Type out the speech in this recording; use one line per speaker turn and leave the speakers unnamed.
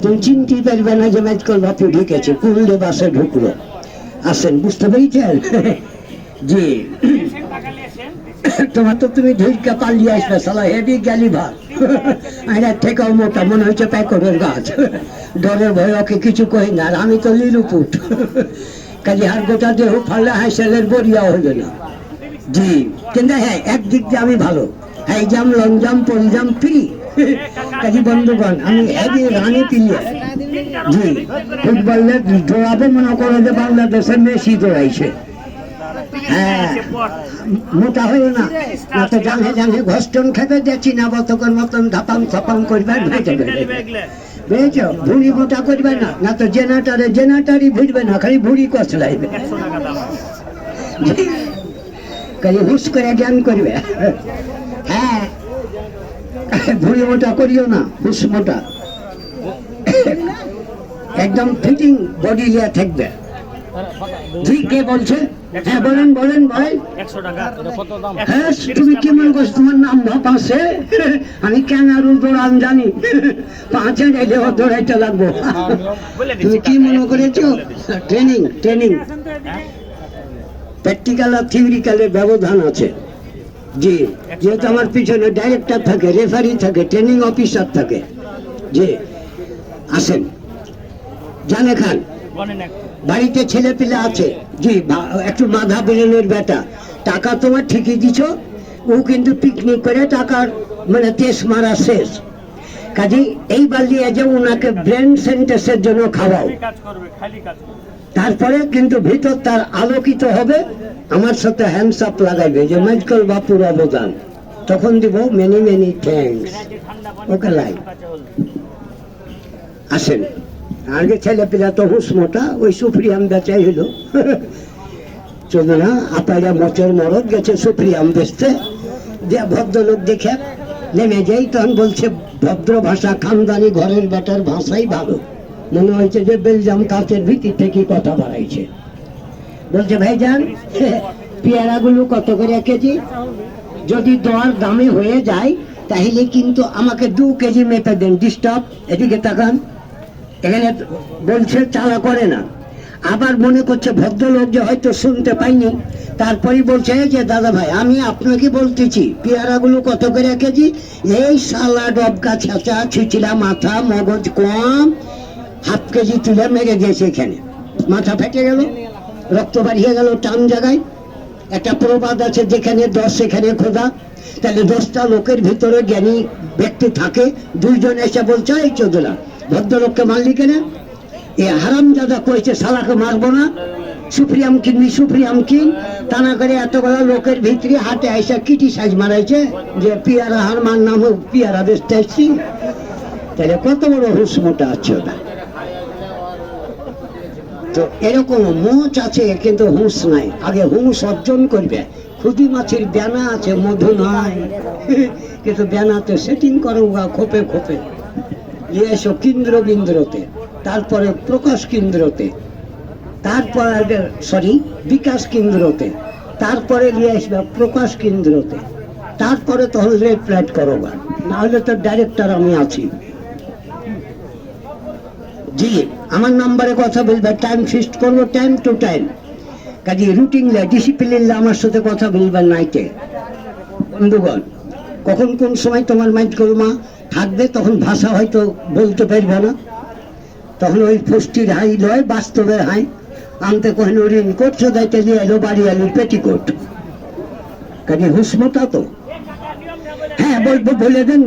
তুমি চিনতে পারবে না যে মেজকল বাপু ঢুকেছে, কুললে বাসে ঢুকলো। আসেন, বুঝতে পেরেছেন? জি, তোমার তো তুমি ঢুকা পালিয়ে আসবে, সালা হেভি গেলি ভাত আর থেকেও মোটা, মনে হচ্ছে প্যাকরের গাছ। ডরের ভয় ওকে কিছু কই না, আর আমি তো লিলুপুট, কাজে আর গোটা দেহ ফাললে হাইসেলের বরিয়া হইবে না। জি, কিন্তু হ্যাঁ একদিক দিয়ে আমি ভালো, হাই জাম, লং জাম, পল জাম ফ্রি। কাজী বন্ধুগণ, আমি হেভি রানি প্লেয়ার। জি, ফুটবলে দৌড়াবো, মনে করো যে বাংলাদেশের মেসি দৌড়াইছে। হ্যাঁ, মোটা হইও না, না তো জানে জানে ঘষ্টন খেতে যাচ্ছি না, বতকর মতন ধাপাম ছাপাম করবে, ভেজে বুঝেছ? ভুড়ি মোটা করবে না, না তো জেনাটারি বুঝবে না, খালি ভুড়ি কচলাইবে, খালি হুস করে জ্ঞান করবে। হ্যাঁ, ভুড়ি মোটা করিও না, হুস মোটা, একদম ফিটিং বডি লিয়া থাকবে। জি, কে বলছে? হ্যাঁ বলেন বলেন ভাই। হ্যাঁ, তুমি কি মনে করছো তোমার নাম ভাপাছে? আমি ক্যাঙ্গারু দৌড়ান জানি, 5 যাইলে দৌড়াইতে লাগবো। তুমি কি মনে করেছো? ট্রেনিং প্র্যাকটিক্যাল আর থিওরিক্যালের ব্যবধান আছে। জি, যেহেতু আমার পিছনে ডাইরেক্টর থাকে, রেফারি থাকে, ট্রেনিং অফিসার থাকে। জি, আসেন। জানে খান, বাড়িতে ছেলে পিলে আছে? জি, একটু মাধা বেরেনের বেটা, টাকা তোমার ঠিকই দিছ, ও কিন্তু পিকনিক করে টাকার মানে তেস মারা শেষ। কাজে এইবার নিয়ে যে ওনাকে ব্রেন সেন্টাসের জন্য খাওয়াও, তারপরে কিন্তু ভিতর তার আলোকিত হবে, আমার সাথে হ্যান্ডস আপ লাগাইবে যে মেজকল বাপুর অবদান, তখন দিব মেনি মেনি থ্যাঙ্কস। ওকে লাই। আসেন, আগে ছেলে পিলা তো হুস মোটা, ওই সুপ্রিয়াম বেচাই হইল, চলবে না। আপাইরা মোচের মরদ গেছে সুপ্রিয়াম বেচতে, যে ভদ্রলোক দেখে নেমে যাই, তখন বলছে ভদ্র ভাষা, খানদানি ঘরের বেটার ভাষাই ভালো। মনে হয়েছে যে বেলজাম কাচের ভিতর থেকে কথা বাড়াইছে। বলছে ভাইজান, পেয়ারাগুলো কত করে কেজি? যদি দর দামে হয়ে যায় তাহলে কিন্তু আমাকে 2 কেজি মেপে দেন। ডিস্টার্ব, এদিকে তাকান। এখানে বলছে চালা করে না, আবার মনে করছে ভদ্রলোক যে হয়তো শুনতে পাইনি, তারপরই বলছে যে দাদা ভাই, আমি আপনাকে বলতেছি পেয়ারাগুলো কত করে কেজি? এই শালা ডবকা ছেঁচা ছিচিলা মাথা, মগজ কম, হাফ কেজি তুলে মেরে দিয়েছে, এখানে মাথা ফেটে গেল, রক্ত বাড়িয়ে গেল টান জায়গায়। একটা প্রবাদ আছে, যেখানে 10 সেখানে খোদা। তাহলে 10টা লোকের ভিতরে জ্ঞানী ব্যক্তি থাকে, 2 জন এসে বলছে এই চোদলা ভদ্রলোককে মারলি কেন? এ হারামজাদা কইছে শালাকে মারবো না, সুপ্রিয়াম কিনবি, সুপ্রিয়াম কিন। তা না করে এতগুলো লোকের ভিতরে হাতে আইসা কিটি সাইজ মারাইছে যে পিয়ারা হারমান নাম হোক, পিয়ারা বেচতে আসছি। তাহলে কত বড় হুস মোটা আছে ওটা। তো এরকম মোচ আছে কিন্তু হুঁস নাই। আগে হুঁস অর্জন করবে। খুদি মাছের ব্যানা আছে, মধু নাই, কিন্তু ব্যানাতে সেটিং করো খোপে খোপে, নিয়ে এসো কেন্দ্র বিন্দ্রতে, তারপরে প্রকাশ কেন্দ্রতে, তারপরে বিকাশ কেন্দ্রতে, তারপরে নিয়ে আসবে প্রকাশ কেন্দ্রতে, তারপরে তখন রেড ফ্ল্যাট করো, না হলে তো ডাইরেক্টর আমি আছি। জি, আমার নাম্বারে কথা বলবে, টাইম ফিক্সড করবো, টাইম টু টাইম। কাজে রুটিন ডিসিপ্লিন আমার সাথে কথা বলবেন নাইটে। বন্ধুগণ, কখন কোন সময় তোমার মাইন্ড কলমা থাকবে, তখন ভাষা হয়তো বলতে পারবে না, তখন ওই ফুষ্টির হাই লয়, বাস্তবের হাই আনতে কহেন ঋণ করছো, দায়িত্ব দিয়ে এলো বাড়ি আলুর পেটিকোট। কাজে হুসমতা তো। হ্যাঁ, বলে দেন।